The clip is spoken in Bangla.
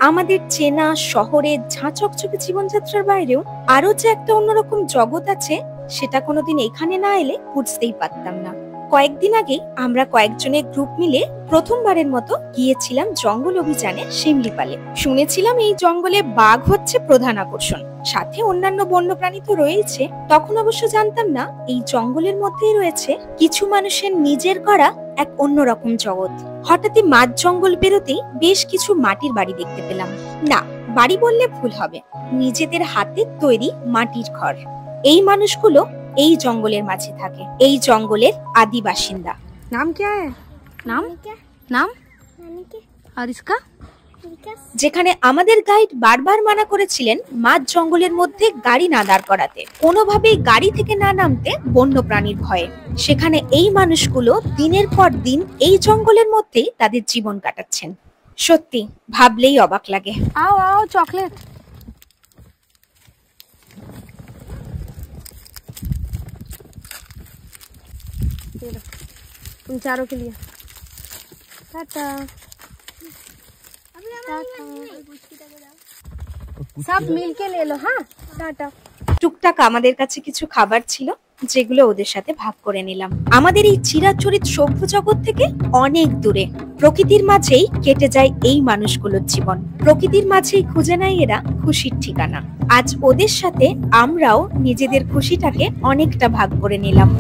আমাদের চেনা শহরের ঝাঁচকচকে জীবনযাত্রার বাইরেও আরো যে একটা অন্যরকম জগৎ আছে, সেটা কোনোদিন এখানে না এলে বুঝতেই পারতাম না। কয়েকদিন আগে আমরা কয়েকজনের গ্রুপ মিলে প্রথমবারের মতো গিয়েছিলাম জঙ্গল অভিযানে শিমলিপালে। শুনেছিলাম এই জঙ্গলে বাঘ হচ্ছে প্রধান আকর্ষণ, সাথে অন্যান্য বন্যপ্রাণী তো রয়েছে। তখন অবশ্য জানতাম না এই জঙ্গলের মধ্যেই রয়েছে কিছু মানুষের নিজের করা এক অন্যরকম জগৎ। হঠাৎই মাঝ জঙ্গল পেরোতেই বেশ কিছু মাটির বাড়ি দেখতে পেলাম। না, বাড়ি বললে ভুল হবে, নিজেদের হাতের তৈরি মাটির ঘর। এই মানুষগুলো এই জঙ্গলের মাঝে থাকে, এই জঙ্গলের আদি বাসিন্দা। नाम क्या है? नाम और इसका? যেখানে আমাদের গাইড বারবার মানা করেছিলেন মাঝ জঙ্গলের মধ্যে গাড়ি না দাঁড় করাতে, কোনোভাবেই গাড়ি থেকে না নামতে বন্য প্রাণীর ভয়ে, সেখানে এই মানুষগুলো দিনের পর দিন এই জঙ্গলের মধ্যেই তাদের জীবন কাটাচ্ছেন। সত্যি ভাবলেই অবাক লাগে। आओ आओ चॉकलेट। उन चारों के लिए टाटा। सब मिल के ले लो। हाँ टाटा। টুকটাক আমাদের কাছে কিছু খাবার ছিল, যেগুলো ওদের সাথে ভাগ করে নিলাম। আমাদের এই চিরাচরিত সভ্য জগৎ থেকে অনেক দূরে প্রকৃতির মাঝেই কেটে যায় এই মানুষগুলোর জীবন। প্রকৃতির মাঝেই খুঁজে নেয় এরা খুশির ঠিকানা। আজ ওদের সাথে আমরাও নিজেদের খুশিটাকে অনেকটা ভাগ করে নিলাম।